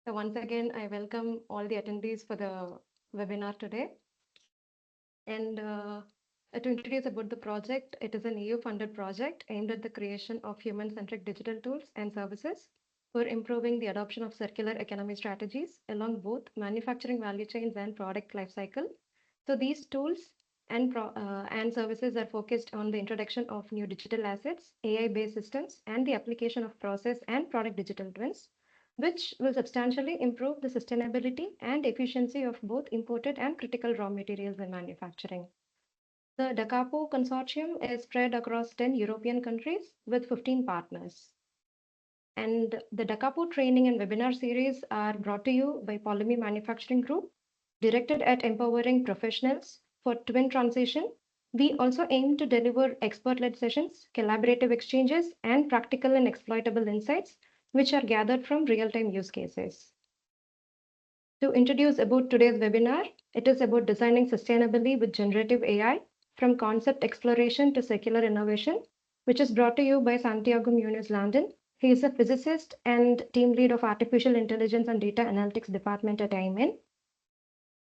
So once again, I welcome all the attendees for the webinar today. And to introduce about the project, it is an EU-funded project aimed at the creation of human-centric digital tools and services for improving the adoption of circular economy strategies along both manufacturing value chains and product lifecycle. So these tools and services are focused on the introduction of new digital assets, AI-based systems, and the application of process and product digital twins, which will substantially improve the sustainability and efficiency of both imported and critical raw materials in manufacturing. The DACAPO consortium is spread across 10 European countries with 15 partners. And the DACAPO training and webinar series are brought to you by Polymi Manufacturing Group, directed at empowering professionals for twin transition. We also aim to deliver expert-led sessions, collaborative exchanges, and practical and exploitable insights, which are gathered from real-time use cases. To introduce about today's webinar, it is about designing sustainably with generative AI from concept exploration to circular innovation, which is brought to you by Santiago Munoz Landon. He is a physicist and team lead of Artificial Intelligence and Data Analytics Department at IMN.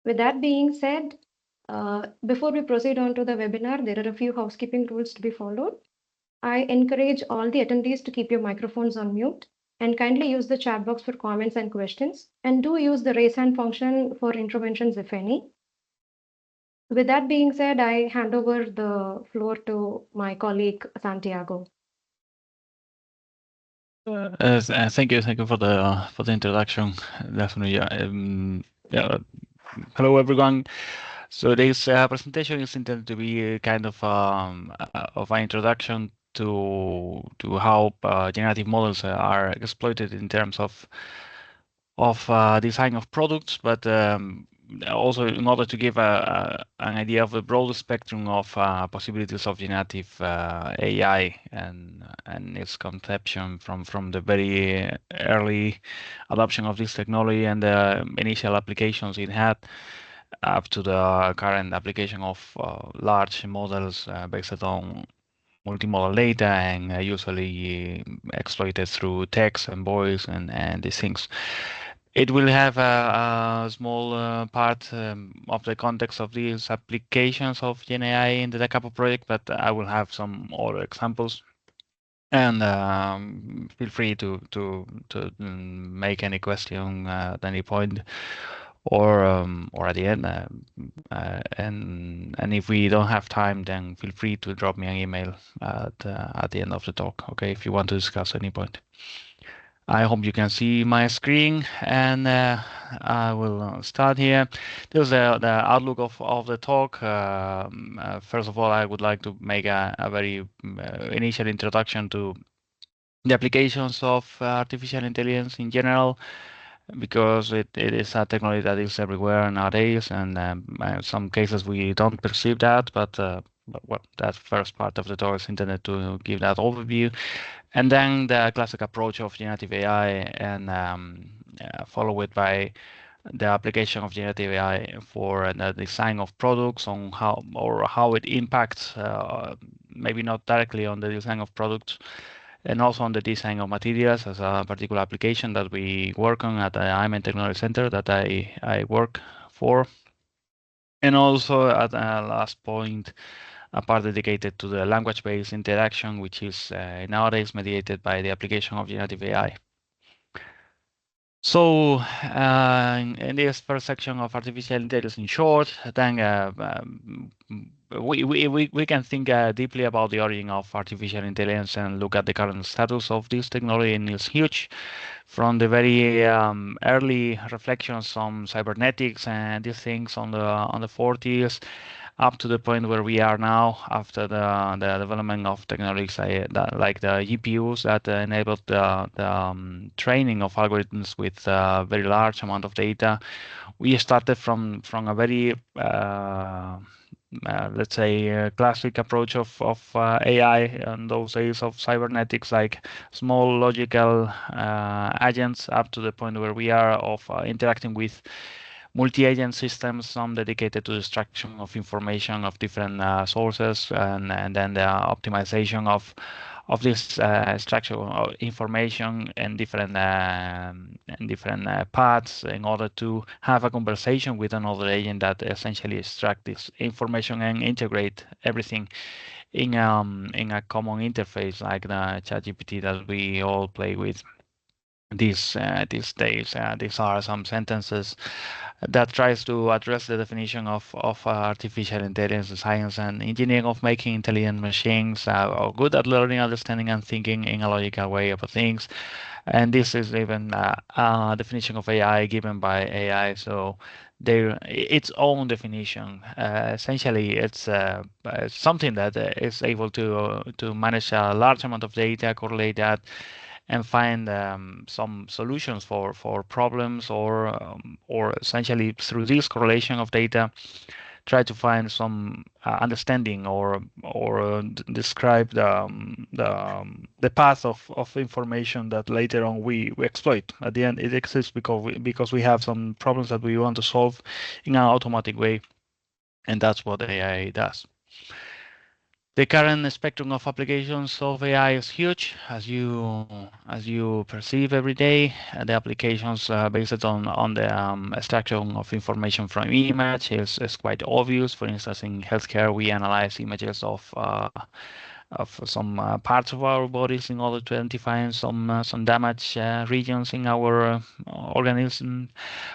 With that being said, before we proceed on to the webinar, there are a few housekeeping rules to be followed. I encourage all the attendees to keep your microphones on mute and kindly use the chat box for comments and questions, and do use the raise hand function for interventions, if any. With that being said, I hand over the floor to my colleague, Santiago. Thank you for the introduction. Definitely, yeah. Hello, everyone. So this presentation is intended to be a kind of an introduction to how generative models are exploited in terms of design of products, but also in order to give an idea of the broader spectrum of possibilities of generative AI and its conception from the very early adoption of this technology and the initial applications it had up to the current application of large models based on multimodal data and usually exploited through text and voice and these things. It will have a small part of the context of these applications of GenAI in the DACAPO project, but I will have some other examples. And feel free to make any question at any point, or at the end. And if we don't have time, then feel free to drop me an email at the end of the talk. Okay, if you want to discuss any point. I hope you can see my screen, and I will start here. This is the outlook of the talk. First of all, I would like to make a very initial introduction to the applications of artificial intelligence in general, because it is a technology that is everywhere nowadays, and in some cases we don't perceive that, but well, that first part of the talk is intended to give that overview. And then the classic approach of generative AI, and followed by the application of generative AI for the design of products, on how it impacts, maybe not directly on the design of products, and also on the design of materials as a particular application that we work on at the IMN Technology Center that I work for. And also at the last point, a part dedicated to the language-based interaction, which is nowadays mediated by the application of generative AI. So in this first section of artificial intelligence, in short, then we can think deeply about the origin of artificial intelligence and look at the current status of this technology, and it's huge. From the very early reflections on cybernetics and these things on the 40s, up to the point where we are now after the development of technologies like the GPUs that enabled the training of algorithms with a very large amount of data. We started from a very let's say classic approach of AI in those days of cybernetics, like small logical agents, up to the point where we are of interacting with multi-agent systems, some dedicated to the extraction of information of different sources, and then the optimization of this structure of information and different paths in order to have a conversation with another agent that essentially extract this information and integrate everything in a common interface like the ChatGPT that we all play with these days. These are some sentences that tries to address the definition of artificial intelligence, the science and engineering of making intelligent machines are good at learning, understanding, and thinking in a logical way about things. And this is even a definition of AI given by AI. So their its own definition. Essentially, it's something that is able to manage a large amount of data, correlate that, and find some solutions for problems, or essentially through this correlation of data try to find some understanding or describe the path of information that later on we exploit. At the end, it exists because we have some problems that we want to solve in an automatic way, and that's what AI does. The current spectrum of applications of AI is huge, as you perceive every day. The applications based on the extraction of information from image is quite obvious. For instance, in healthcare, we analyze images of some parts of our bodies in order to identify some damaged regions in our organism.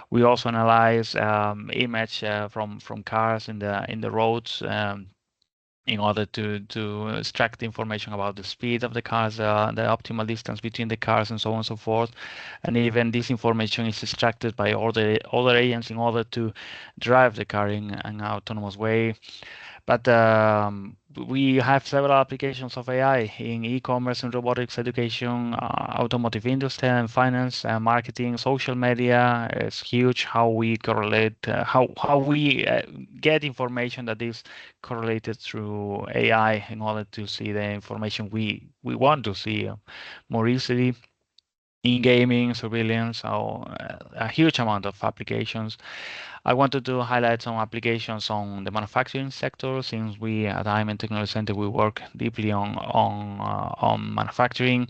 We also analyze image from cars in the roads. In order to extract information about the speed of the cars, the optimal distance between the cars, and so on and so forth. And even this information is extracted by other agents in order to drive the car in an autonomous way. But we have several applications of AI in e-commerce and robotics, education, automotive industry and finance, marketing, social media. It's huge how we correlate, how we get information that is correlated through AI in order to see the information we want to see more easily. In gaming, surveillance, so a huge amount of applications. I wanted to highlight some applications on the manufacturing sector, since we at IMEN Technology Center we work deeply on manufacturing.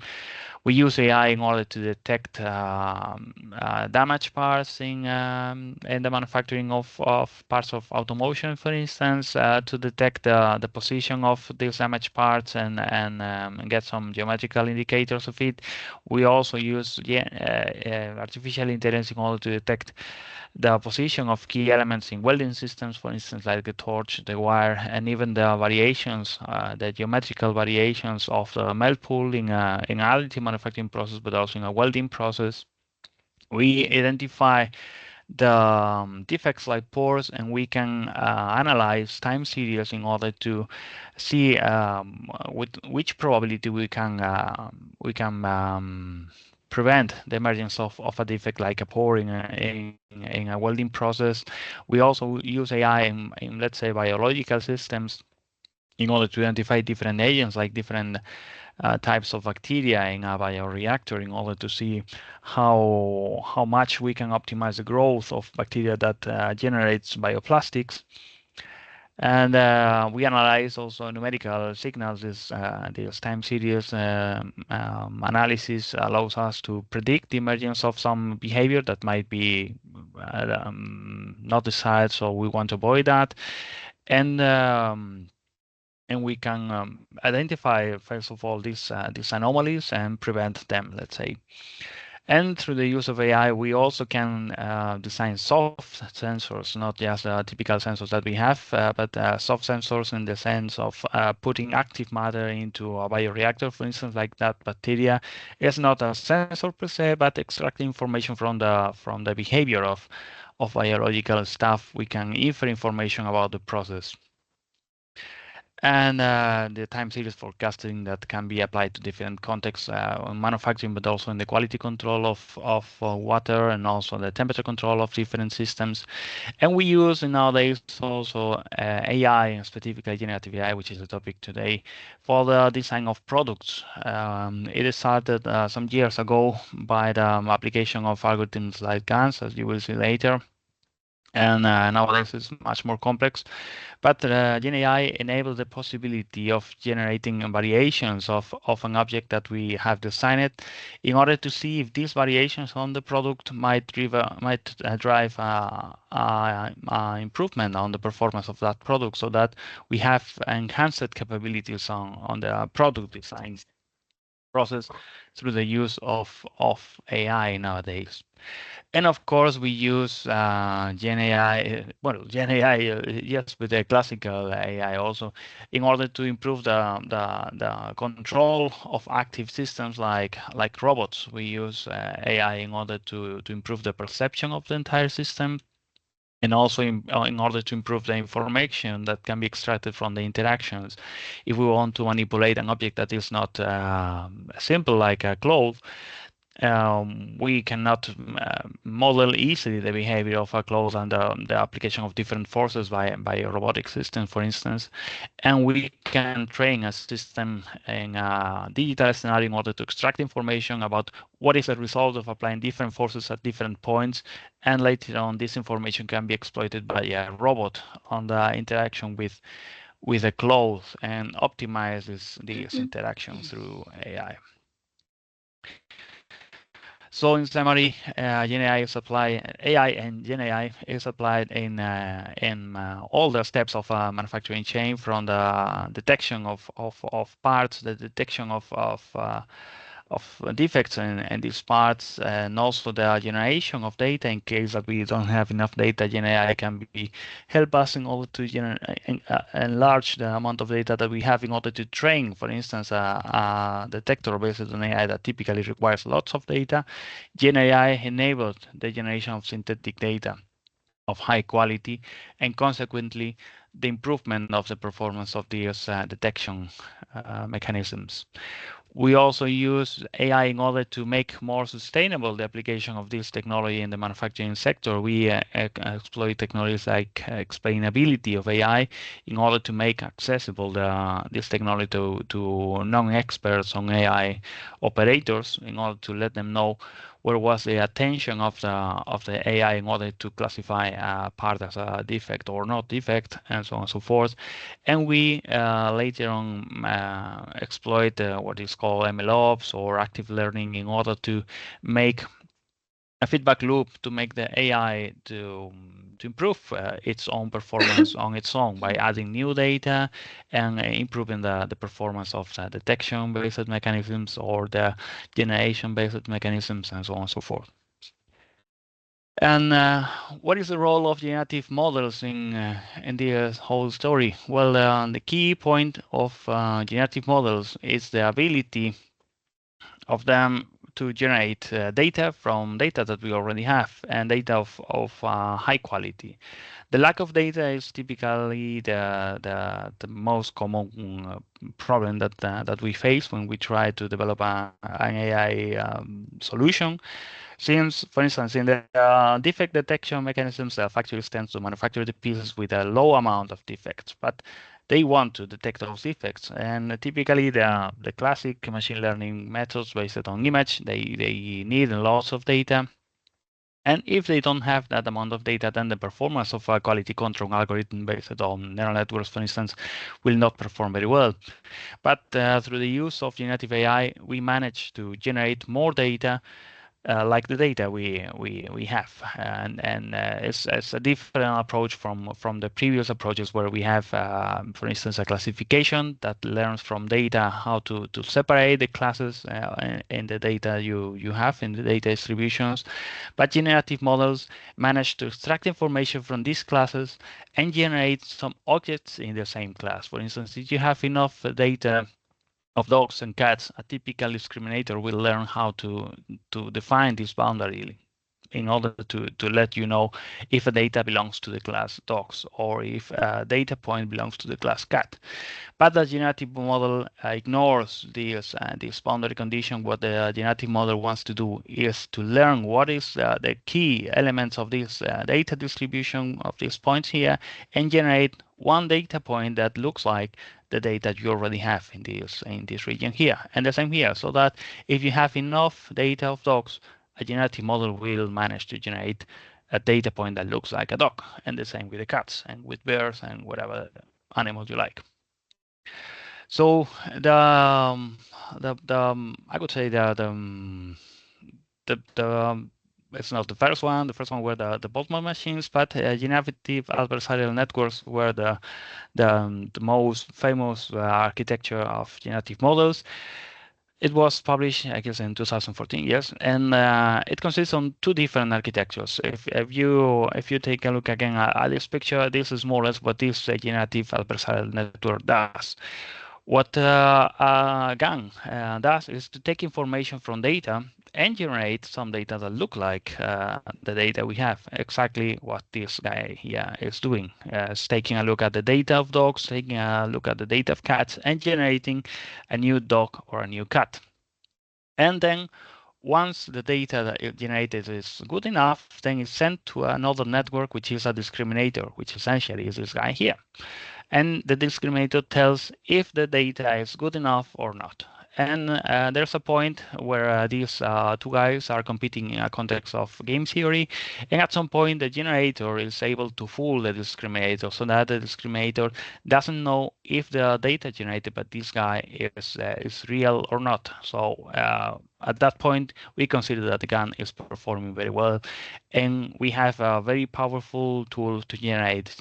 We use AI in order to detect damaged parts in the manufacturing of parts of automotion, for instance, to detect the position of these damaged parts and get some geometrical indicators of it. We also use artificial intelligence in order to detect the position of key elements in welding systems, for instance, like the torch, the wire, and even the variations, the geometrical variations of the melt pool in additive manufacturing process, but also in a welding process. We identify the defects like pores, and we can analyze time series in order to see with which probability we can prevent the emergence of a defect like a pore in a welding process. We also use AI in let's say biological systems in order to identify different agents like different types of bacteria in a bioreactor in order to see how much we can optimize the growth of bacteria that generates bioplastics. And we analyze also numerical signals. This time series analysis allows us to predict the emergence of some behavior that might be not desired, so we want to avoid that. And we can identify, first of all, these anomalies and prevent them, let's say. And through the use of AI, we also can design soft sensors, not just typical sensors that we have, but soft sensors in the sense of putting active matter into a bioreactor, for instance, like that bacteria is not a sensor per se, but extracting information from the behavior of biological stuff. We can infer information about the process. And the time series forecasting that can be applied to different contexts on manufacturing, but also in the quality control of water, and also the temperature control of different systems. And we use nowadays also AI, specifically generative AI, which is the topic today, for the design of products. It started some years ago by the application of algorithms like GANs, as you will see later. And nowadays it's much more complex. But GenAI enables the possibility of generating variations of an object that we have designed in order to see if these variations on the product drive improvement on the performance of that product, so that we have enhanced capabilities on the product design process through the use of AI nowadays. And of course, we use GenAI, well, GenAI, yes, with the classical AI also, in order to improve the control of active systems like robots. We use AI in order to improve the perception of the entire system, and also in order to improve the information that can be extracted from the interactions. If we want to manipulate an object that is not simple like a cloth, we cannot model easily the behavior of a cloth and the application of different forces by a robotic system, for instance. And we can train a system in a digital scenario in order to extract information about what is the result of applying different forces at different points. And later on, this information can be exploited by a robot on the interaction with a cloth and optimizes these interactions through AI. So in summary, GenAI is applied, AI and GenAI is applied in all the steps of a manufacturing chain, from the detection of parts, the detection of defects in these parts, and also the generation of data in case that we don't have enough data. GenAI can be help us in order to enlarge the amount of data that we have in order to train, for instance, a detector based on AI that typically requires lots of data. GenAI enabled the generation of synthetic data of high quality, and consequently the improvement of the performance of these detection mechanisms. We also use AI in order to make more sustainable the application of this technology in the manufacturing sector. We exploit technologies like explainability of AI in order to make accessible this technology to non-experts on AI operators, in order to let them know where was the attention of the AI in order to classify a part as a defect or not defect, and so on and so forth. And we later on exploit what is called MLOps or active learning in order to make a feedback loop to make the AI to improve its own performance on its own by adding new data and improving the performance of the detection-based mechanisms or the generation-based mechanisms, and so on and so forth. And what is the role of generative models in the whole story? Well, the key point of generative models is the ability of them to generate data from data that we already have, and data of high quality. The lack of data is typically the most common problem that we face when we try to develop an AI solution. Since, for instance, in the defect detection mechanisms, the factories tend to manufacture the pieces with a low amount of defects, but they want to detect those defects. And typically, the classic machine learning methods based on image, they need lots of data. And if they don't have that amount of data, then the performance of a quality control algorithm based on neural networks, for instance, will not perform very well. But through the use of generative AI, we manage to generate more data like the data we have, and it's a different approach from the previous approaches where we have, for instance, a classification that learns from data how to separate the classes in the data you have in the data distributions. But generative models manage to extract information from these classes and generate some objects in the same class. For instance, if you have enough data of dogs and cats, a typical discriminator will learn how to define this boundary in order to let you know if a data belongs to the class dogs or if a data point belongs to the class cat. But the generative model ignores this boundary condition. What the generative model wants to do is to learn what is the key elements of this data distribution of these points here, and generate one data point that looks like the data you already have in this region here, and the same here. So that if you have enough data of dogs, a generative model will manage to generate a data point that looks like a dog, and the same with the cats and with bears and whatever animal you like. So I would say the it's not the first one. The first one were the Boltzmann machines, but generative adversarial networks were the most famous architecture of generative models. It was published, I guess, in 2014, yes, and it consists on two different architectures. If you take a look again at this picture, this is more or less what this generative adversarial network does. What GAN does is to take information from data and generate some data that look like the data we have. Exactly what this guy here is doing. Is taking a look at the data of dogs, taking a look at the data of cats, and generating a new dog or a new cat. And then once the data that it generated is good enough, then it's sent to another network, which is a discriminator, which essentially is this guy here. And the discriminator tells if the data is good enough or not. And there's a point where these two guys are competing in a context of game theory. And at some point, the generator is able to fool the discriminator so that the discriminator doesn't know if the data generated by this guy is real or not. So at that point, we consider that the GAN is performing very well. And we have a very powerful tool to generate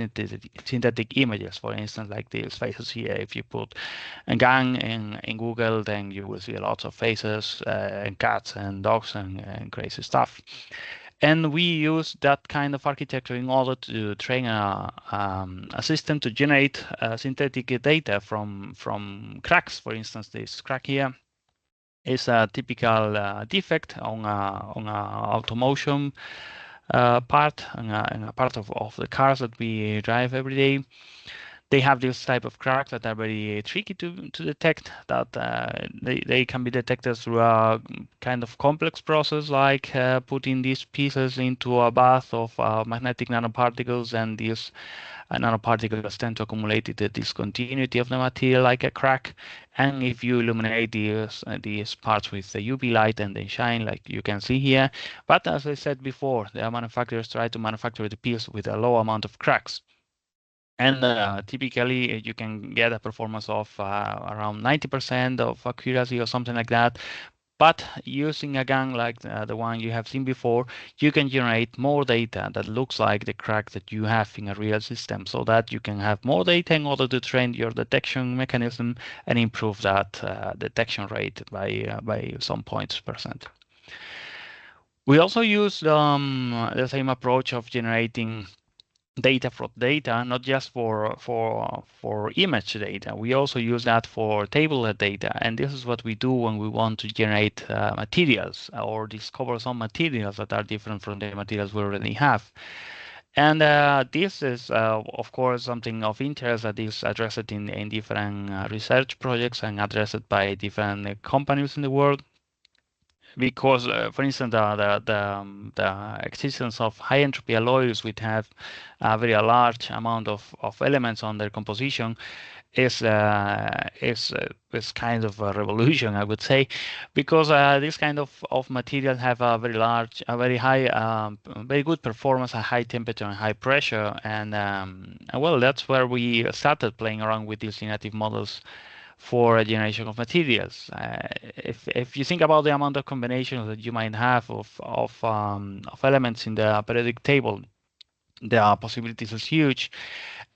synthetic images, for instance, like these faces here. If you put a GAN in Google, then you will see lots of faces and cats and dogs and crazy stuff. And we use that kind of architecture in order to train a system to generate synthetic data from cracks. For instance, this crack here is a typical defect on a automotion part, on a part of the cars that we drive every day. They have this type of cracks that are very tricky to detect, that they can be detected through a kind of complex process, like putting these pieces into a bath of magnetic nanoparticles, and these nanoparticles tend to accumulate in the discontinuity of the material like a crack. And if you illuminate these parts with the UV light and they shine, like you can see here. But as I said before, the manufacturers try to manufacture the piece with a low amount of cracks. And typically, you can get a performance of around 90% of accuracy or something like that. But using a GAN like the one you have seen before, you can generate more data that looks like the crack that you have in a real system, so that you can have more data in order to train your detection mechanism and improve that detection rate by some points percent. We also use the same approach of generating data from data, not just for image data. We also use that for table data, and this is what we do when we want to generate materials or discover some materials that are different from the materials we already have. And this is, of course, something of interest that is addressed in different research projects and addressed by different companies in the world. Because, for instance, the existence of high entropy alloys, which have a very large amount of elements on their composition, is kind of a revolution, I would say, because this kind of material have a very high, very good performance at high temperature and high pressure, and well, that's where we started playing around with these generative models for a generation of materials. If you think about the amount of combinations that you might have of elements in the periodic table, the possibilities is huge,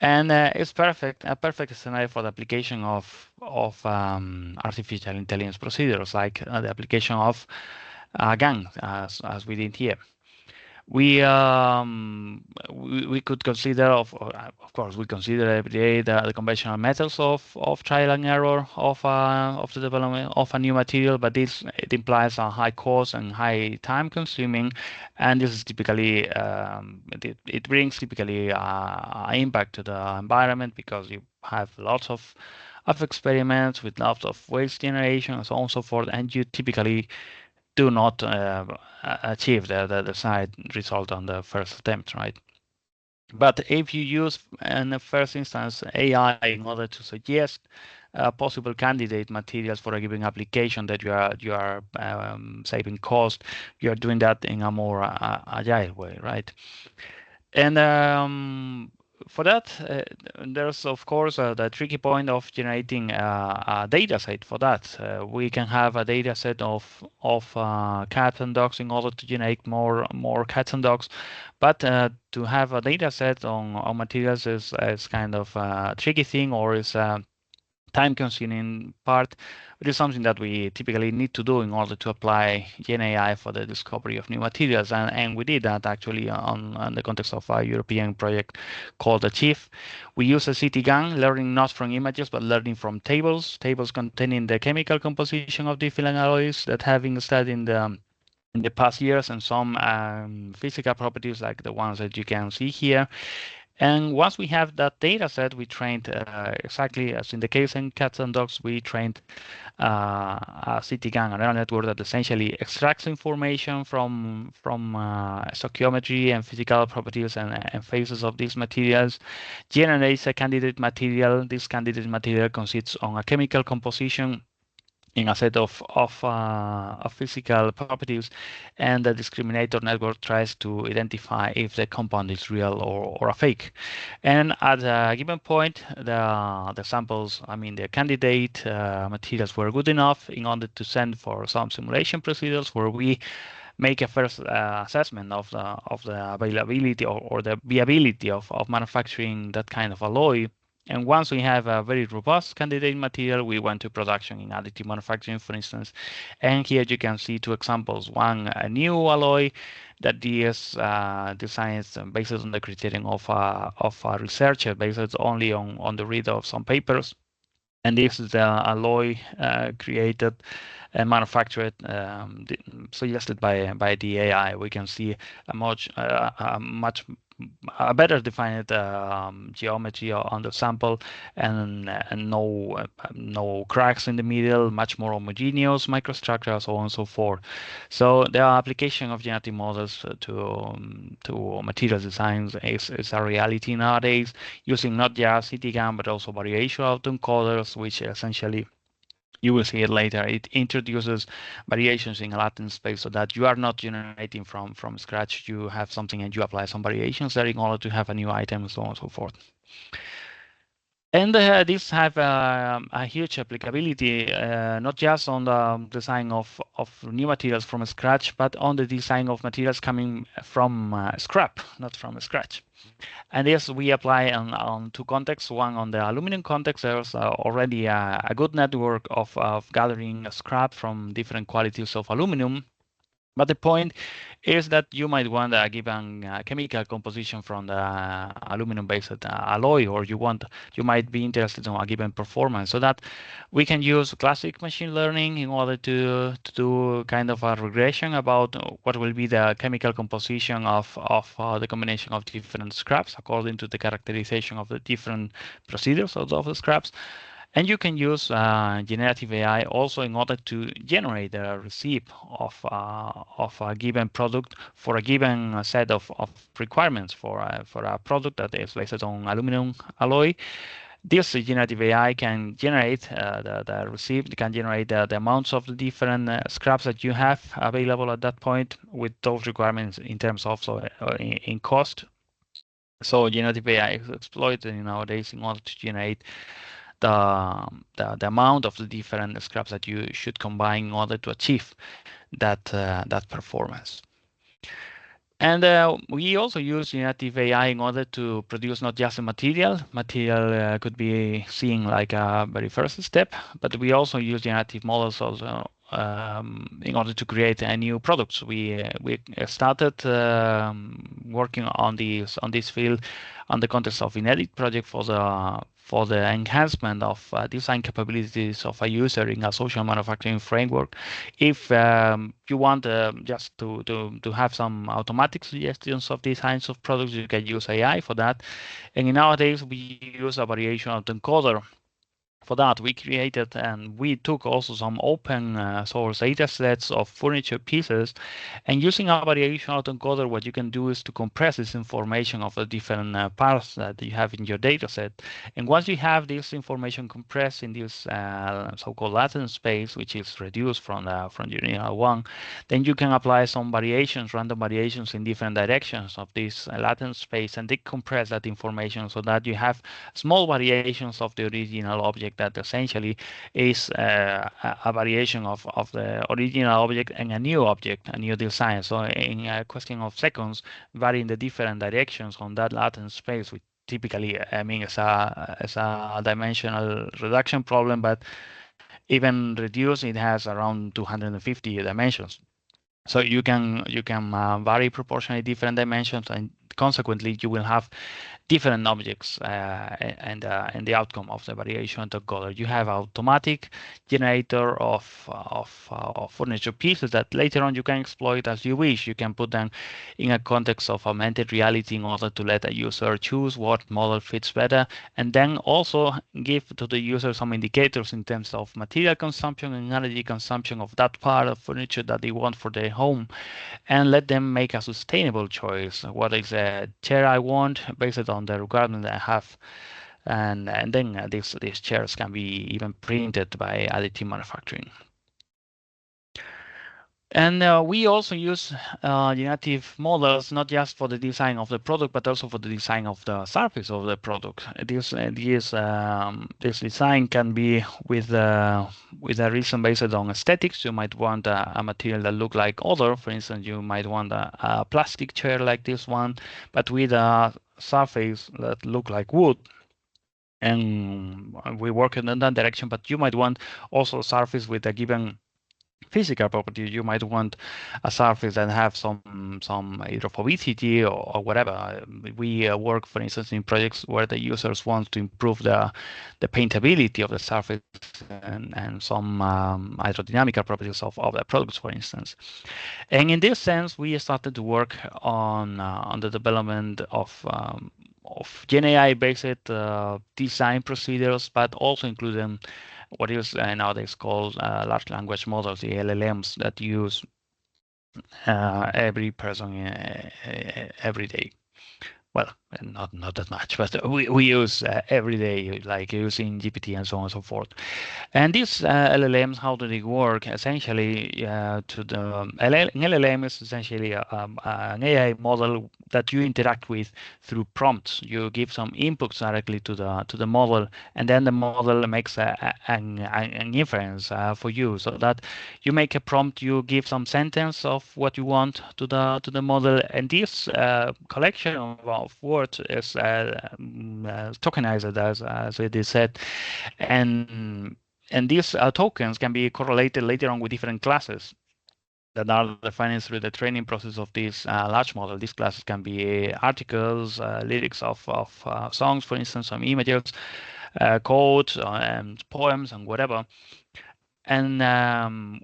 and it's a perfect scenario for the application of artificial intelligence procedures, like the application of GAN, as we did here. We could consider of course we consider every day the conventional methods of trial and error of the development of a new material, but it implies a high cost and high time consuming, and this is typically it brings typically impact to the environment, because you have lots of experiments with lots of waste generation and so on and so forth, and you typically do not achieve the desired result on the first attempt, right? But if you use in the first instance AI in order to suggest possible candidate materials for a given application that you are saving cost. You are doing that in a more agile way, right? And for that, there's of course the tricky point of generating a data set for that. We can have a data set of cats and dogs in order to generate more cats and dogs, but to have a data set on materials is kind of a tricky thing, or is time-consuming part, which is something that we typically need to do in order to apply GenAI for the discovery of new materials. And we did that actually on the context of a European project called Achieve. We use a CT-GAN, learning not from images, but learning from tables containing the chemical composition of different alloys that have been studied in the past years, and some physical properties like the ones that you can see here. And once we have that data set, we trained exactly as in the case in cats and dogs, we trained a CT-GAN, a neural network that essentially extracts information from stoichiometry and physical properties and phases of these materials, generates a candidate material. This candidate material consists on a chemical composition in a set of physical properties, and the discriminator network tries to identify if the compound is real or a fake. And at a given point, the samples, I mean the candidate materials were good enough in order to send for some simulation procedures where we make a first assessment of the availability or the viability of manufacturing that kind of alloy. And once we have a very robust candidate material, we went to production in additive manufacturing, for instance. And here you can see two examples. One, a new alloy that is designed based on the criterion of a researcher, based only on the read of some papers. And this is the alloy created and manufactured, suggested by the AI. We can see a much better defined geometry on the sample, and no cracks in the middle, much more homogeneous microstructure, so on and so forth. So the application of genetic models to materials designs is a reality nowadays, using not just CT-GAN but also variation autoencoders, which essentially, you will see it later, it introduces variations in a latent space so that you are not generating from scratch. You have something and you apply some variations there in order to have a new item, and so on and so forth. And these have a huge applicability, not just on the design of new materials from scratch, but on the design of materials coming from scrap, not from scratch. And this we apply on two contexts. One, on the aluminum context, there's already a good network of gathering scrap from different qualities of aluminum. But the point is that you might want a given chemical composition from the aluminum-based alloy, or you might be interested in a given performance. So that we can use classic machine learning in order to do kind of a regression about what will be the chemical composition of the combination of different scraps according to the characterization of the different procedures of the scraps. And you can use generative AI also in order to generate a receipt of a given product for a given set of requirements for a product that is based on aluminum alloy. This generative AI can generate the receipt, can generate the amounts of the different scraps that you have available at that point with those requirements in terms of in cost. So generative AI is exploited nowadays in order to generate the amount of the different scraps that you should combine in order to achieve that performance. And we also use generative AI in order to produce not just a material. Material could be seen like a very first step, but we also use generative models also in order to create new products. We started working on this field on the context of Inedit project for the enhancement of design capabilities of a user in a social manufacturing framework. If you want just to have some automatic suggestions of designs of products, you can use AI for that. And nowadays we use a variation of the encoder for that, we created and we took also some open source data sets of furniture pieces. And using a variation autoencoder, what you can do is to compress this information of the different parts that you have in your data set. And once you have this information compressed in this so-called latent space, which is reduced from your initial one, then you can apply some variations, random variations in different directions of this latent space and decompress that information so that you have small variations of the original object that essentially is a variation of the original object and a new object, a new design. So in a question of seconds, vary in the different directions on that latent space, which typically, I mean, it's a dimensional reduction problem, but even reduced, it has around 250 dimensions. So you can vary proportionally different dimensions, and consequently you will have different objects and the outcome of the variation of color. You have automatic generator of furniture pieces that later on you can exploit as you wish. You can put them in a context of augmented reality in order to let a user choose what model fits better, and then also give to the user some indicators in terms of material consumption and energy consumption of that part of furniture that they want for their home, and let them make a sustainable choice. What is a chair I want based on the requirement I have, and then these chairs can be even printed by additive manufacturing. And we also use generative models not just for the design of the product, but also for the design of the surface of the product. This design can be with a reason based on aesthetics. You might want a material that look like other. For instance, you might want a plastic chair like this one, but with a surface that look like wood. And we work in that direction. But you might want also a surface with a given physical property. You might want a surface that have some hydrophobicity or whatever. We work, for instance, in projects where the users want to improve the paintability of the surface and some hydrodynamical properties of the products, for instance. And in this sense, we started to work on the development of GenAI based design procedures, but also including what is nowadays called large language models, the LLMs that use every person every day. Well, not that much, but we use every day, like using GPT and so on and so forth. And these LLMs, how do they work? Essentially, an LLM is essentially an AI model that you interact with through prompts. You give some inputs directly to the model, and then the model makes an inference for you. So that you make a prompt, you give some sentence of what you want to the model, and this collection of words is tokenized, as it is said, and these tokens can be correlated later on with different classes that are defined through the training process of this large model. These classes can be articles, lyrics of songs, for instance, some images, quotes, and poems, and whatever. And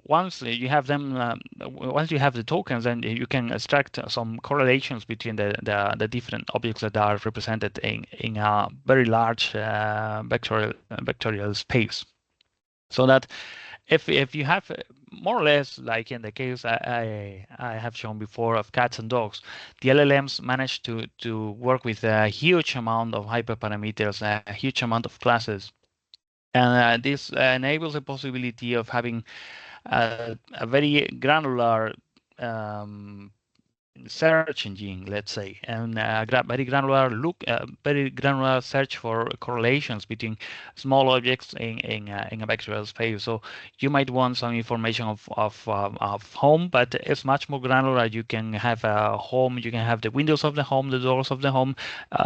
once you have them, once you have the tokens, then you can extract some correlations between the different objects that are represented in a very large vectorial space. So that if you have more or less like in the case I have shown before of cats and dogs, the LLMs manage to work with a huge amount of hyperparameters, a huge amount of classes. And this enables the possibility of having a very granular search engine, let's say, and very granular search for correlations between small objects in a vectorial space. So you might want some information of home, but it's much more granular. You can have a home, you can have the windows of the home, the doors of the home,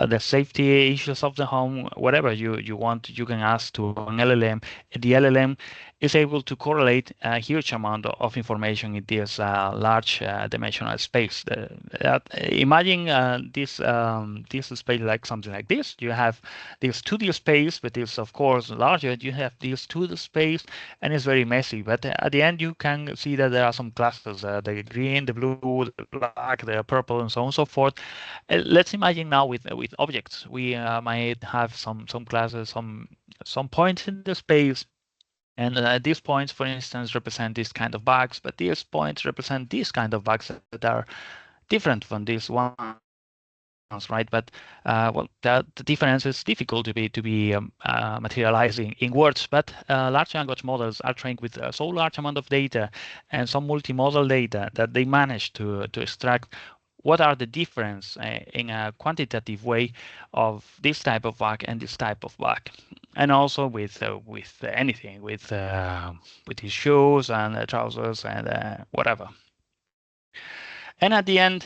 the safety issues of the home, whatever you want. You can ask to an LLM. The LLM is able to correlate a huge amount of information in this large dimensional space. imagine this space like something like this. You have this 2D space, but it's of course larger. You have this 2D space, and it's very messy. But at the end, you can see that there are some clusters: the green, the blue, the black, the purple, and so on and so forth. Let's imagine now with objects. We might have some classes, some points in the space. And these points, for instance, represent this kind of bugs, but these points represent these kind of bugs that are different from these ones, right? But well, the difference is difficult to be materializing in words. But large language models are trained with so large amount of data and some multimodal data that they manage to extract what are the difference in a quantitative way of this type of bug and this type of bug, and also with anything with his shoes and trousers and whatever. And at the end,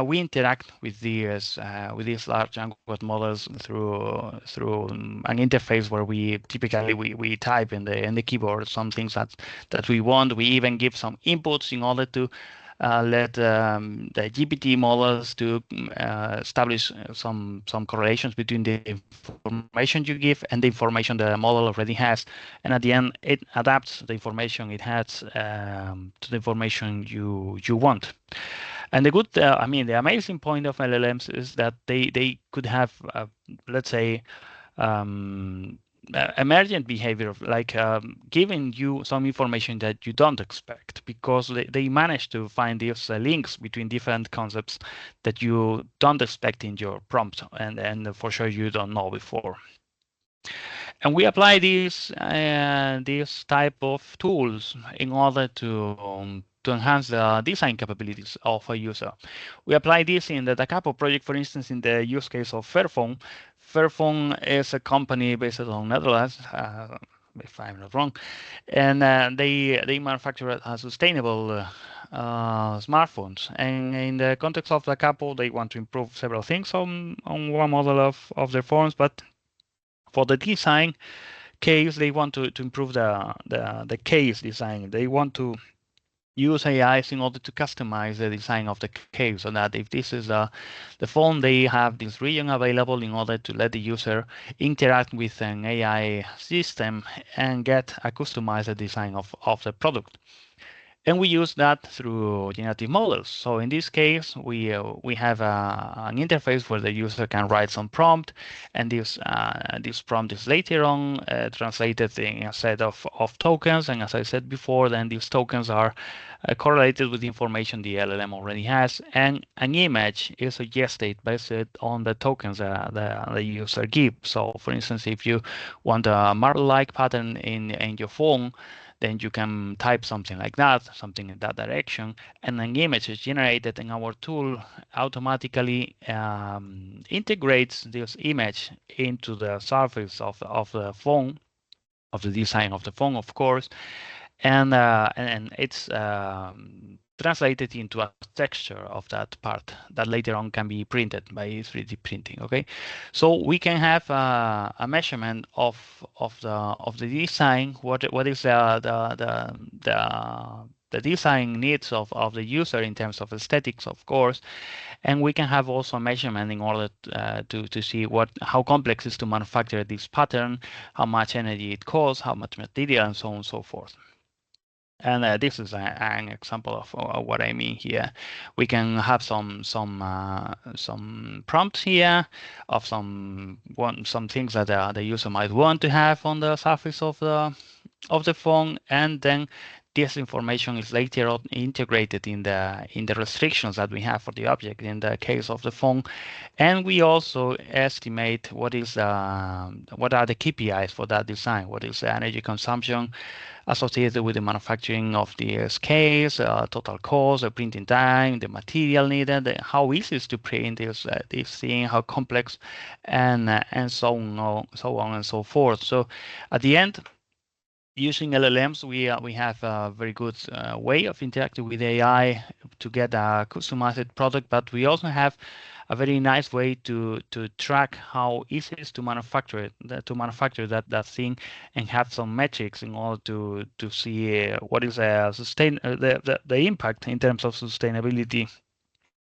we interact with these large language models through an interface where we typically we type in the keyboard some things that we want. We even give some inputs in order to let the GPT models to establish some correlations between the information you give and the information the model already has. And at the end, it adapts the information it has to the information you want. And the good, I mean, the amazing point of LLMs is that they could have, let's say, um, emergent behavior of like giving you some information that you don't expect, because they manage to find these links between different concepts that you don't expect in your prompt, and for sure you don't know before. And we apply these type of tools in order to enhance the design capabilities of a user. We apply this in the Da Capo project, for instance, in the use case of Fairphone. Fairphone is a company based on Netherlands, if I'm not wrong, and they manufacture sustainable smartphones. And in the context of Da Capo, they want to improve several things on one model of their phones, but for the design case, they want to improve the case design. They want to use AIs in order to customize the design of the case, so that if this is the phone, they have this region available in order to let the user interact with an AI system and get a customized design of the product. And we use that through generative models. So in this case, we have an interface where the user can write some prompt, and this prompt is later on translated in a set of tokens. And as I said before, then these tokens are correlated with the information the LLM already has, and an image is suggested based on the tokens the user gives. So for instance, if you want a marble-like pattern in your phone, then you can type something like that, something in that direction, and an image is generated, and our tool automatically integrates this image into the surface of the phone, of the design of the phone, of course, and it's translated into a texture of that part that later on can be printed by 3D printing. Okay, so we can have a measurement of the design. What is the design needs of the user in terms of aesthetics, of course, and we can have also a measurement in order to see how complex it is to manufacture this pattern, how much energy it costs, how much material, and so on and so forth. And this is an example of what I mean here. We can have some prompts here of some things that the user might want to have on the surface of the phone, and then this information is later on integrated in the restrictions that we have for the object in the case of the phone, and we also estimate what are the KPIs for that design. What is the energy consumption associated with the manufacturing of the scales, total cost, the printing time, the material needed, how easy it is to print this thing, how complex, and so on and so forth. So at the end, using LLMs, we have a very good way of interacting with AI to get a customized product, but we also have a very nice way to track how easy it is to manufacture that thing, and have some metrics in order to see what is the impact in terms of sustainability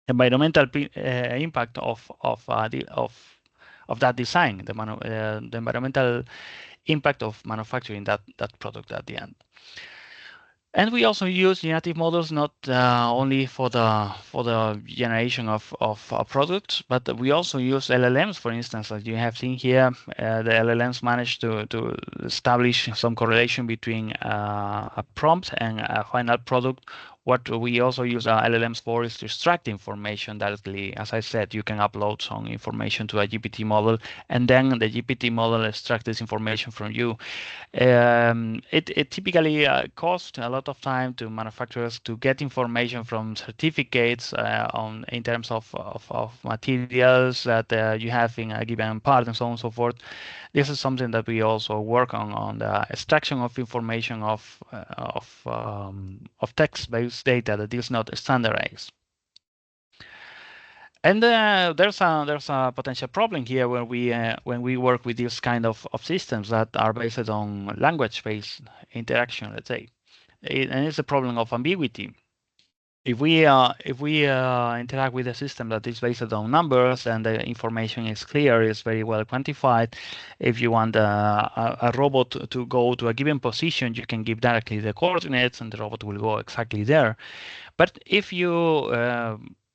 environmental impact of that design, the environmental impact of manufacturing that product at the end. And we also use generative models not only for the generation of products, but we also use LLMs, for instance, as you have seen here. The LLMs manage to establish some correlation between a prompt and a final product. What we also use LLMs for is to extract information directly. As I said, you can upload some information to a GPT model, and then the GPT model extracts this information from you. It typically costs a lot of time to manufacturers to get information from certificates in terms of materials that you have in a given part and so on and so forth. This is something that we also work on the extraction of information of text-based data that is not standardized. And there's a potential problem here when we work with these kind of systems that are based on language-based interaction, let's say. And it's a problem of ambiguity. If we interact with a system that is based on numbers and the information is clear, is very well quantified, if you want a robot to go to a given position, you can give directly the coordinates and the robot will go exactly there. But if you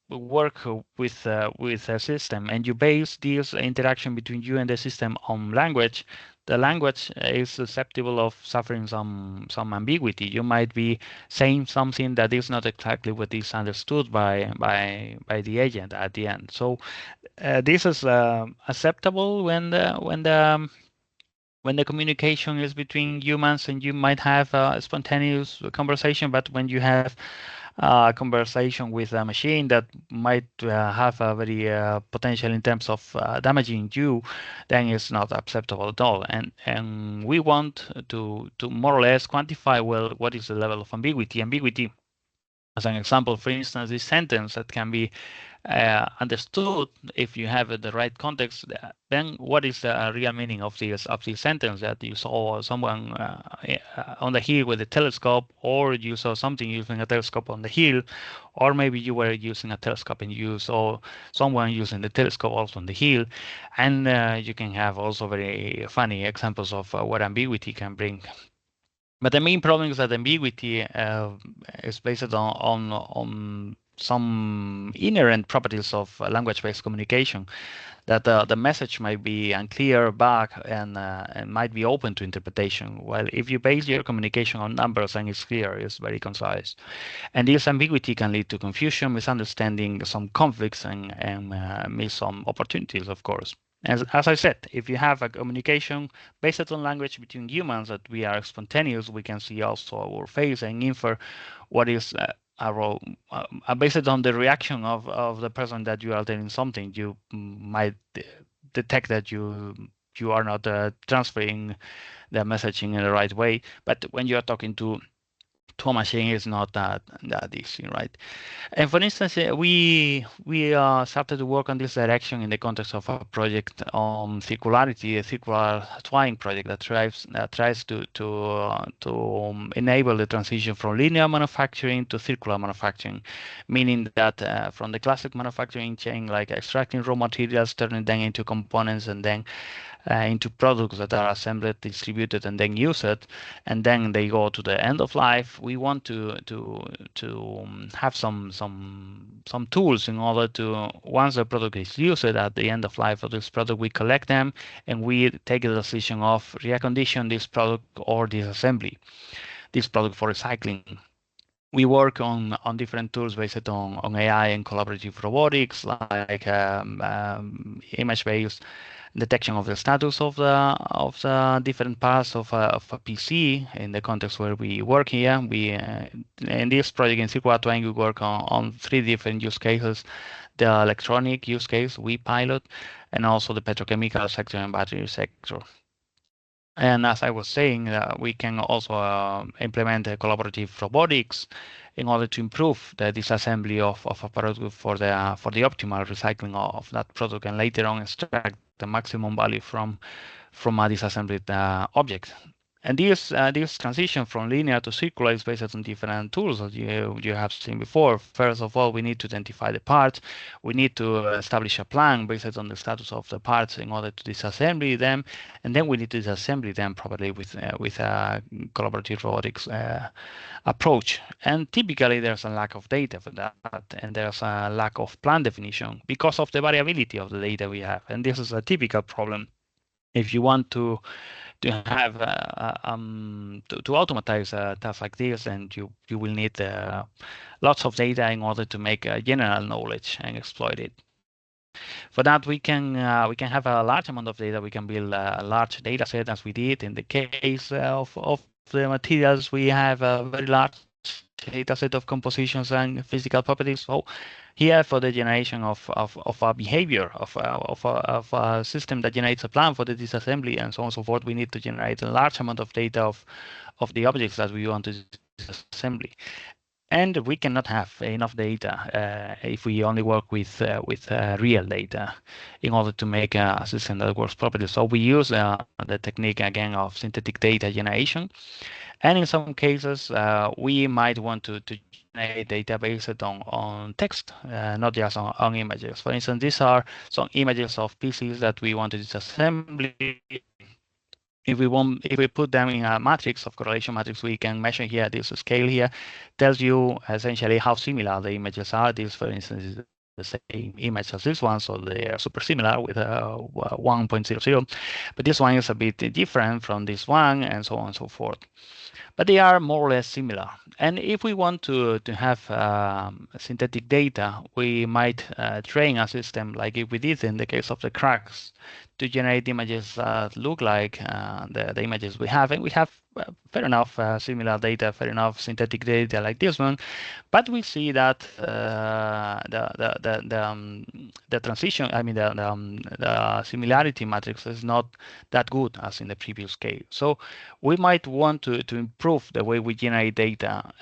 work with a system and you base this interaction between you and the system on language, the language is susceptible of suffering some ambiguity. You might be saying something that is not exactly what is understood by the agent at the end. So this is acceptable when the communication is between humans and you might have a spontaneous conversation, but when you have a conversation with a machine that might have a very potential in terms of damaging you, then it's not acceptable at all. And we want to more or less quantify well what is the level of ambiguity. Ambiguity, as an example, for instance, this sentence that can be understood if you have the right context, then what is the real meaning of this sentence that you saw someone on the hill with a telescope, or you saw something using a telescope on the hill, or maybe you were using a telescope and you saw someone using the telescope also on the hill, and you can have also very funny examples of what ambiguity can bring. But the main problem is that ambiguity is based on some inherent properties of language-based communication, that the message might be unclear, vague, and might be open to interpretation. While if you base your communication on numbers and it's clear, it's very concise. And this ambiguity can lead to confusion, misunderstanding, some conflicts, and miss some opportunities, of course. As I said, if you have a communication based on language between humans that we are spontaneous, we can see also our face and infer what is our based on the reaction of the person that you are telling something. You might detect that you are not transferring the messaging in the right way. But when you are talking to a machine, it's not that easy, right? And for instance, we started to work on this direction in the context of a project on circularity, a circular twine project that tries to enable the transition from linear manufacturing to circular manufacturing, meaning that from the classic manufacturing chain, like extracting raw materials, turning them into components, and then into products that are assembled, distributed, and then used, and then they go to the end of life. We want to have some tools in order to, once the product is used at the end of life of this product, we collect them and we take the decision of recondition this product or disassembly this product for recycling. We work on different tools based on AI and collaborative robotics, like image-based detection of the status of the different parts of a PC in the context where we work here. We in this project in Circular Twine, we work on 3 different use cases: the electronic use case we pilot, and also the petrochemical sector and battery sector. And as I was saying, we can also implement collaborative robotics in order to improve the disassembly of a product for the optimal recycling of that product, and later on extract the maximum value from a disassembled object. And this transition from linear to circular is based on different tools that you have seen before. First of all, we need to identify the parts. We need to establish a plan based on the status of the parts in order to disassembly them, and then we need to disassembly them properly with a collaborative robotics approach. And typically, there's a lack of data for that, and there's a lack of plan definition because of the variability of the data we have. And this is a typical problem if you want to have to automatize a task like this, and you will need lots of data in order to make general knowledge and exploit it. For that, we can have a large amount of data. We can build a large data set as we did in the case of the materials. We have a very large data set of compositions and physical properties. So here for the generation of a behavior of a system that generates a plan for the disassembly and so on and so forth, we need to generate a large amount of data of the objects that we want to disassembly. And we cannot have enough data if we only work with real data in order to make a system that works properly. So we use the technique again of synthetic data generation. And in some cases, we might want to generate data based on text, not just on images. For instance, these are some images of PCs that we want to disassembly. If we put them in a matrix of correlation matrix, we can measure here this scale here tells you essentially how similar the images are. This, for instance, is the same image as this one, so they are super similar with 1.00. But this one is a bit different from this one, and so on and so forth. But they are more or less similar. And if we want to have synthetic data, we might train a system like if we did in the case of the cracks to generate images that look like the images we have. And we have fair enough similar data, fair enough synthetic data like this one. But we see that the transition, I mean the similarity matrix is not that good as in the previous case. So we might want to improve the way we generate data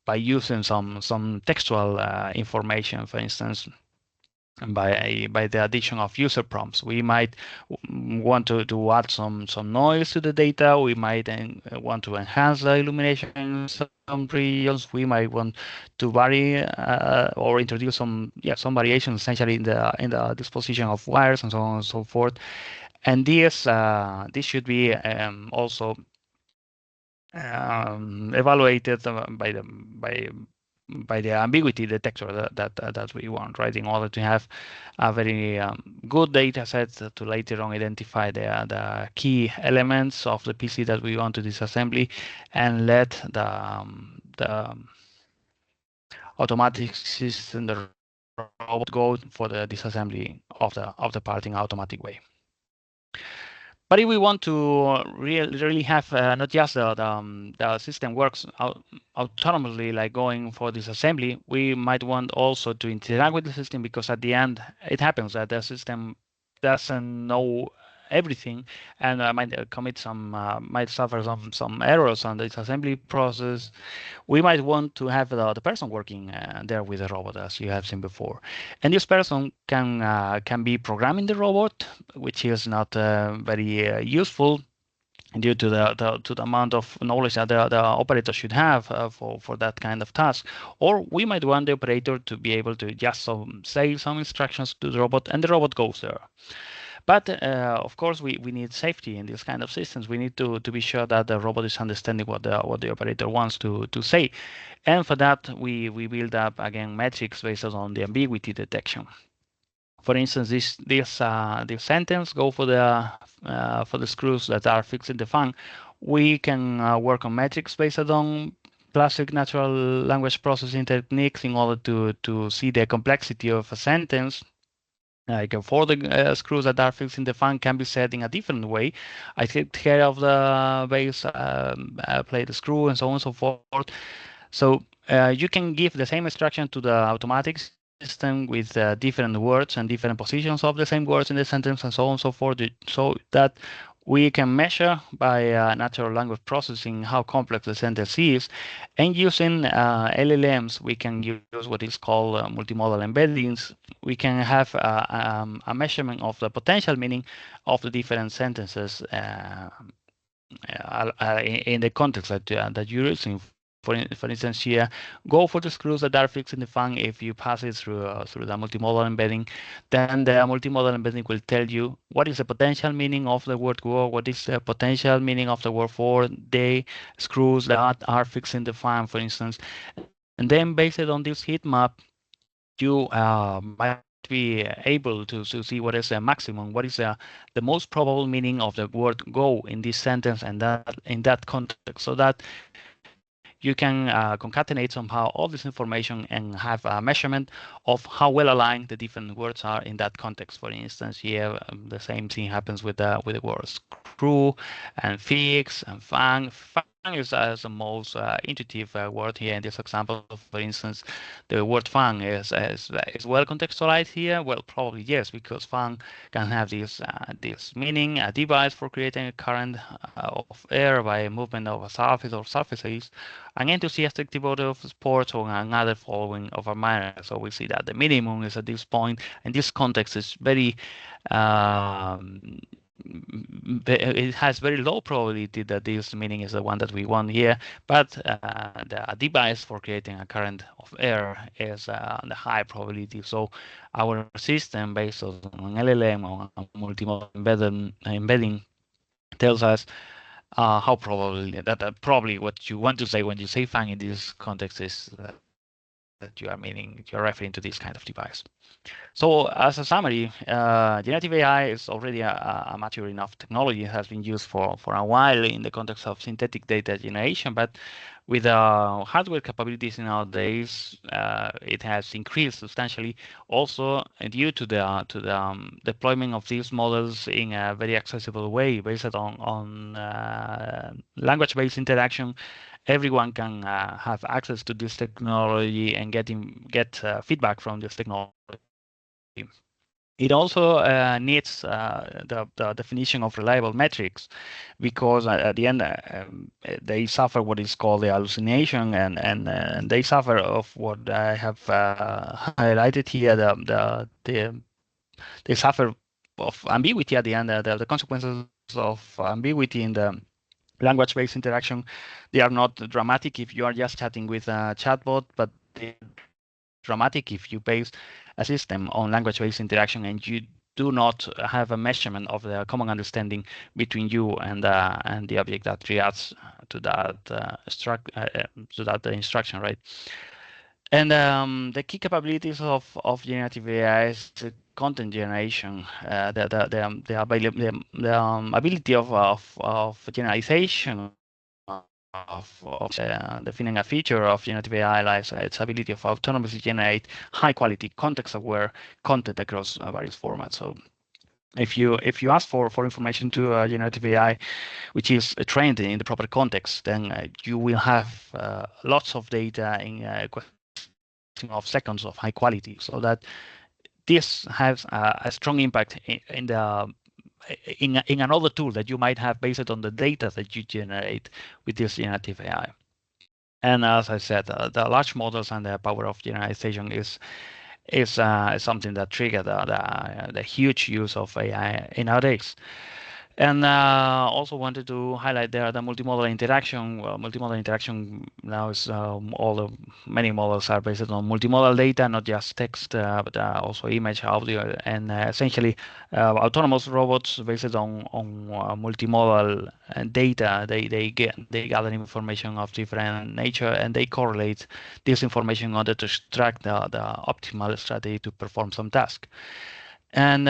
by using some textual information, for instance, by the addition of user prompts. We might want to add some noise to the data. We might want to enhance the illumination in some regions. We might want to vary or introduce some variations essentially in the disposition of wires and so on and so forth. And this should be also evaluated by the ambiguity detector that we want, right? In order to have a very good data set to later on identify the key elements of the PC that we want to disassembly, and let the automatic system, the robot, go for the disassembly of the part in automatic way. But if we want to really have not just the system works autonomously, like going for this assembly, we might want also to interact with the system, because at the end it happens that the system doesn't know everything, and might suffer some errors on this assembly process. We might want to have the person working there with the robot, as you have seen before. And this person can be programming the robot, which is not very useful due to the amount of knowledge that the operator should have for that kind of task. Or we might want the operator to be able to just say some instructions to the robot, and the robot goes there. But of course, we need safety in these kind of systems. We need to be sure that the robot is understanding what the operator wants to say. And for that, we build up, again, metrics based on the ambiguity detection. For instance, this sentence go for the screws that are fixed in the fan. We can work on metrics based on classic natural language processing techniques in order to see the complexity of a sentence. Like for the screws that are fixed in the fan can be set in a different way. I take care of the base play the screw and so on and so forth. So you can give the same instruction to the automatic system with different words and different positions of the same words in the sentence and so on and so forth, so that we can measure by natural language processing how complex the sentence is. And using LLMs, we can use what is called multimodal embeddings. We can have a measurement of the potential meaning of the different sentences in the context that you're using. For instance, here, go for the screws that are fixed in the fan. If you pass it through the multimodal embedding, then the multimodal embedding will tell you what is the potential meaning of the word go, what is the potential meaning of the word for the screws that are fixed in the fan, for instance. And then based on this heat map, you might be able to see what is the maximum, what is the most probable meaning of the word go in this sentence and that in that context, so that you can concatenate somehow all this information and have a measurement of how well aligned the different words are in that context. For instance, here the same thing happens with the word screw and fix and fang. Fang is the most intuitive word here in this example. For instance, the word fang is well contextualized here. Well, probably yes, because fang can have this meaning, a device for creating a current of air by movement of a surface or surfaces. An enthusiastic devoted of sports or another following of a minor. So we see that the minimum is at this point, and this context is very um, it has very low probability that this meaning is the one that we want here, but the device for creating a current of air is the high probability. So our system based on an LLM or a multimodal embedding tells us how probably that probably what you want to say when you say fang in this context is that you're referring to this kind of device. So as a summary, generative AI is already a mature enough technology. It has been used for a while in the context of synthetic data generation, but with hardware capabilities nowadays, it has increased substantially. Also, due to the deployment of these models in a very accessible way, based on language-based interaction, everyone can have access to this technology and get feedback from this technology. It also needs the definition of reliable metrics, because at the end they suffer what is called the hallucination, and they suffer of what I have highlighted here. They suffer of ambiguity at the end. The consequences of ambiguity in the language-based interaction, they are not dramatic if you are just chatting with a chatbot, but they are dramatic if you base a system on language-based interaction and you do not have a measurement of the common understanding between you and the object that reacts to that instruction, right? And the key capabilities of generative AI is the content generation, the ability of generalization of defining a feature of generative AI lies its ability of autonomously generate high quality context aware content across various formats. So if you ask for information to generative AI, which is trained in the proper context, then you will have lots of data in a question of seconds of high quality, so that this has a strong impact in the in another tool that you might have based on the data that you generate with this generative AI. And as I said, the large models and the power of generalization is something that triggered the huge use of AI nowadays. And also wanted to highlight there the multimodal interaction. Well, multimodal interaction now is many models are based on multimodal data, not just text, but also image, audio, and essentially autonomous robots based on multimodal data. They gather information of different nature and they correlate this information in order to extract the optimal strategy to perform some task. And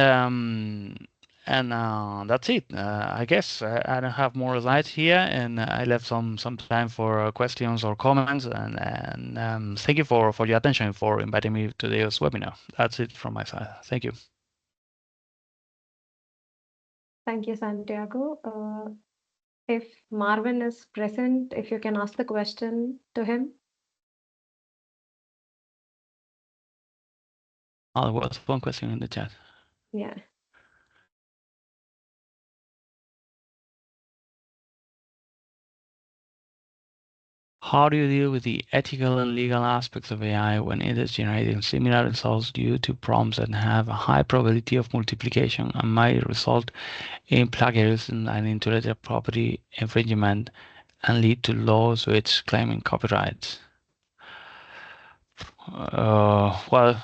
that's it. I guess I don't have more slides here, and I left some time for questions or comments. And thank you for your attention, for inviting me to this webinar. That's it from my side. Thank you. Thank you, Santiago. If Marvin is present, if you can ask the question to him. There was one question in the chat. Yeah. How do you deal with the ethical and legal aspects of AI when it is generating similar results due to prompts that have a high probability of multiplication and might result in plagiarism and intellectual property infringement and lead to lawsuits claiming copyright? Well,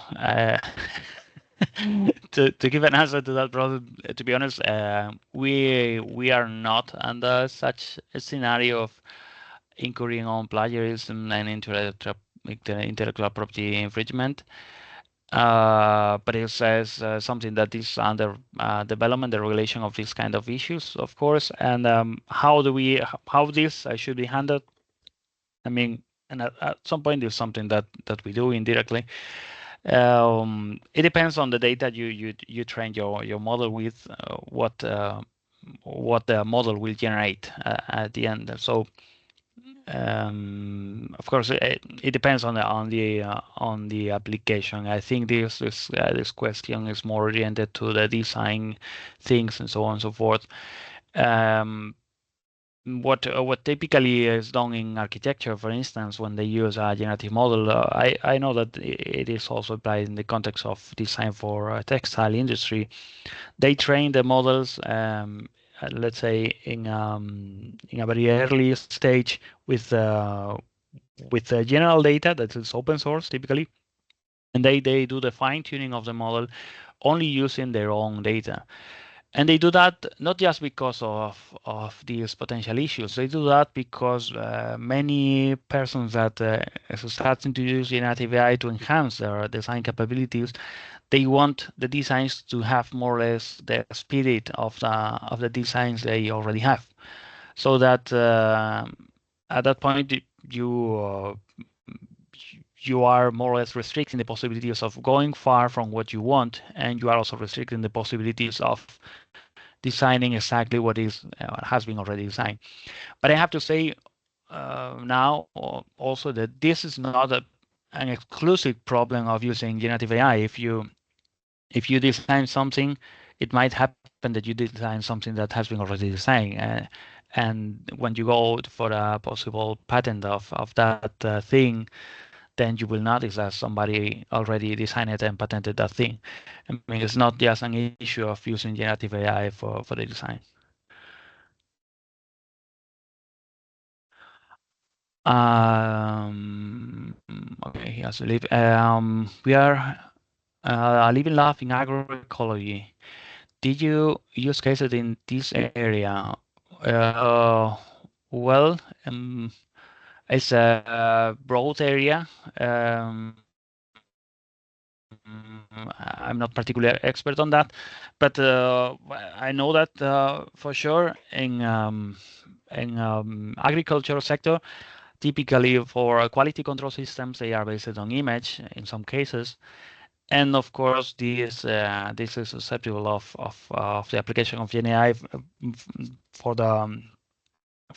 to give an answer to that problem, to be honest, we are not under such a scenario of incurring on plagiarism and intellectual property infringement. But it says something that is under development, the regulation of these kind of issues, of course. And how this should be handled? I mean, and at some point, it's something that we do indirectly. It depends on the data you train your model with, what the model will generate at the end. So of course, it depends on the application. I think this question is more oriented to the design things and so on and so forth. Um, what typically is done in architecture, for instance, when they use a generative model, I know that it is also applied in the context of design for a textile industry. They train the models, let's say in a very early stage with general data that is open source typically, and they do the fine tuning of the model only using their own data. And they do that not just because of these potential issues. They do that because many persons that starting to use generative AI to enhance their design capabilities, they want the designs to have more or less the spirit of the designs they already have, so that at that point you uh, you are more or less restricting the possibilities of going far from what you want, and you are also restricting the possibilities of designing exactly what is has been already designed. But I have to say now also that this is not an exclusive problem of using generative AI. If you design something, it might happen that you design something that has been already designed. And when you go for a possible patent of that thing, then you will notice that somebody already designed it and patented that thing. I mean, it's not just an issue of using generative AI for the design. Okay, he has to leave. We are live and laugh in agroecology. Did you use cases in this area? Uh, well, it's a broad area. I'm not particularly expert on that, but I know that for sure in agricultural sector, typically for quality control systems, they are based on image in some cases. And of course, this is susceptible of the application of GenAI for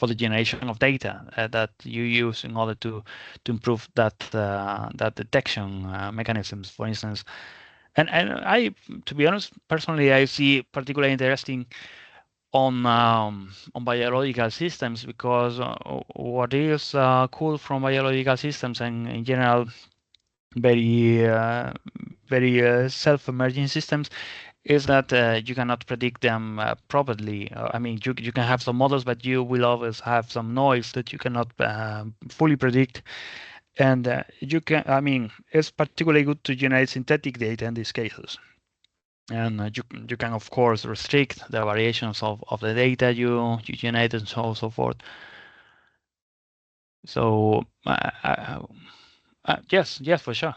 the generation of data that you use in order to improve that detection mechanisms, for instance. And I, to be honest, personally, I see particularly interesting on biological systems, because what is cool from biological systems and in general very self-emerging systems is that you cannot predict them properly. I mean, you can have some models, but you will always have some noise that you cannot fully predict. And I mean, it's particularly good to generate synthetic data in these cases. And you can, of course, restrict the variations of the data you generate and so on and so forth. So, yes, for sure.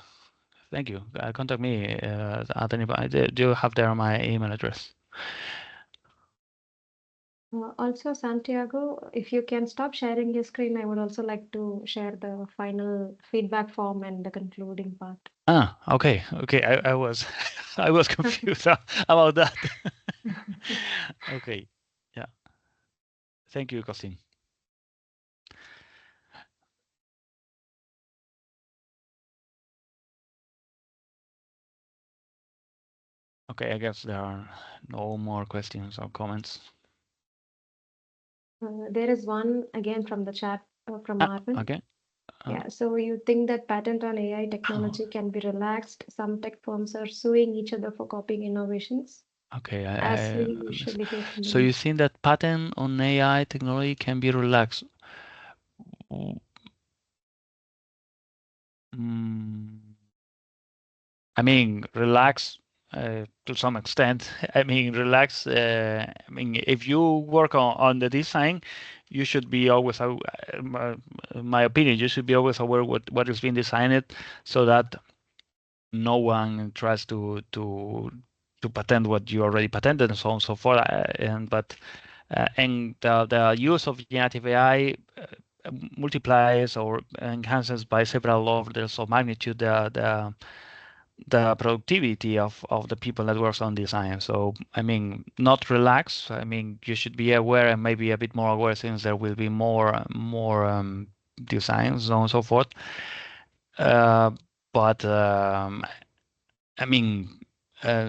Thank you. Contact me at any point. Do you have there my email address? Also, Santiago, if you can stop sharing your screen, I would also like to share the final feedback form and the concluding part. Okay. I was I was confused about that. Okay. Yeah. Thank you, Costin. Okay, I guess there are no more questions or comments. There is one again from the chat from Marvin. Okay. Yeah, so you think that patent on AI technology can be relaxed? Some tech firms are suing each other for copying innovations, Okay, as we usually hear from the so you news. think that patent on AI technology can be relaxed? Mm, I mean, relax to some extent. I mean, relax. I mean, if you work on the design, you should be always, my opinion, you should be always aware what is being designed so that no one tries to patent what you already patented and so on and so forth. And the use of generative AI multiplies or enhances by several orders of magnitude the productivity of the people that works on design. So I mean, not relax. I mean, you should be aware and maybe a bit more aware since there will be more designs, so on and so forth. Uh, but I mean,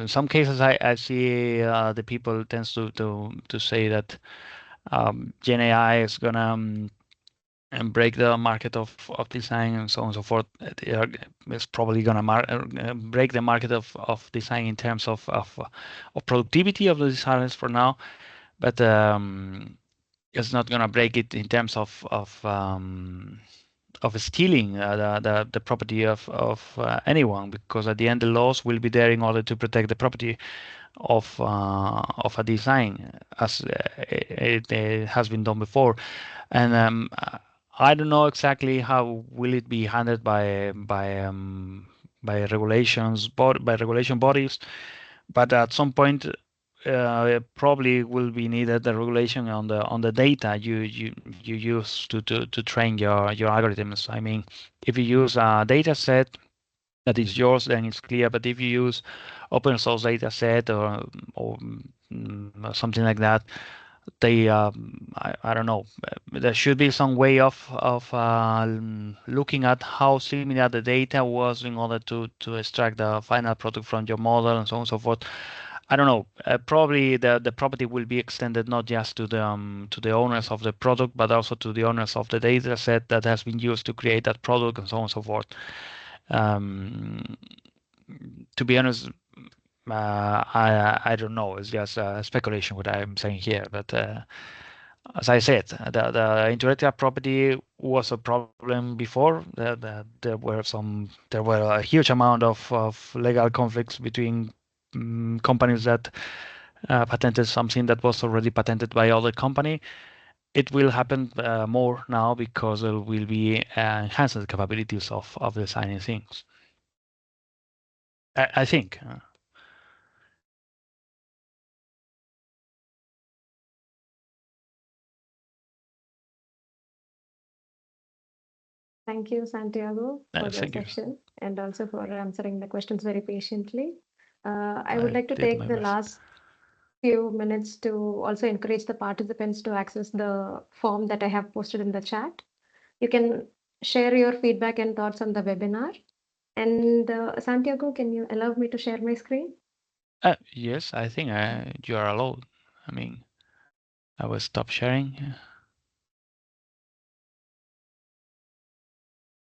some cases I see the people tends to say that GenAI is gonna and break the market of design and so on and so forth. It's probably gonna break the market of design in terms of productivity of the designers for now, but it's not gonna break it in terms of stealing the property of anyone, because at the end the laws will be there in order to protect the property of a design as it has been done before. And I don't know exactly how will it be handled by regulations, by regulation bodies, but at some point it probably will be needed the regulation on the data you use to train your algorithms. I mean, if you use a data set that is yours, then it's clear. But if you use open source data set or something like that, they I don't know. There should be some way of looking at how similar the data was in order to extract the final product from your model and so on and so forth. I don't know. Probably the property will be extended not just to the owners of the product, but also to the owners of the data set that has been used to create that product and so on and so forth. Um, to be honest, I don't know. It's just speculation what I'm saying here. But as I said, the intellectual property was a problem before. There were a huge amount of legal conflicts between companies that patented something that was already patented by other company. It will happen more now because there will be enhanced capabilities of designing things. I think. Thank you, Santiago, for the Thank you. session and also for answering the questions very patiently. I would I like to did take my the best. last few minutes to also encourage the participants to access the form that I have posted in the chat. You can share your feedback and thoughts on the webinar. And Santiago, can you allow me to share my screen? Yes, I think you are allowed. I mean, I will stop sharing.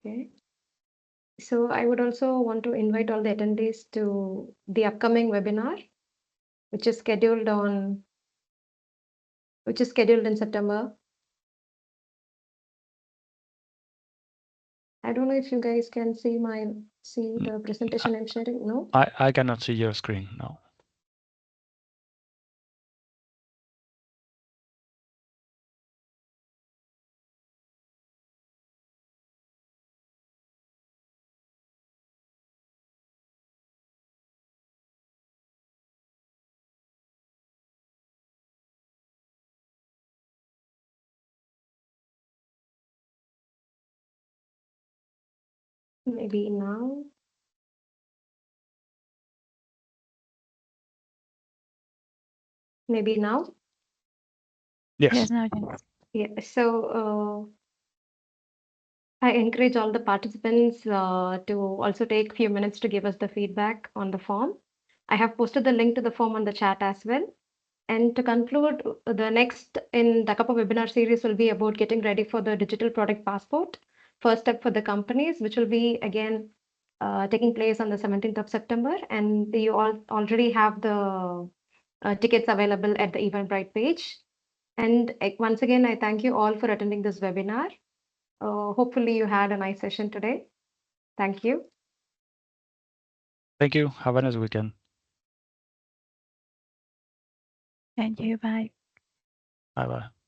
Okay. So I would also want to invite all the attendees to the upcoming webinar, which is scheduled in September. I don't know if you guys can see the presentation I'm sharing. No? I cannot see your screen now. Maybe now. Maybe now. Yes. Yes, now yes. Yeah. So I encourage all the participants to also take a few minutes to give us the feedback on the form. I have posted the link to the form on the chat as well. And to conclude, the next in the Kappa webinar series will be about getting ready for the digital product passport. first step for the companies, which will be again taking place on the 17th of September. And you all already have the tickets available at the Eventbrite page. And once again, I thank you all for attending this webinar. Hopefully you had a nice session today. Thank you. Thank you. Have a nice weekend. Thank you. Bye. Bye bye.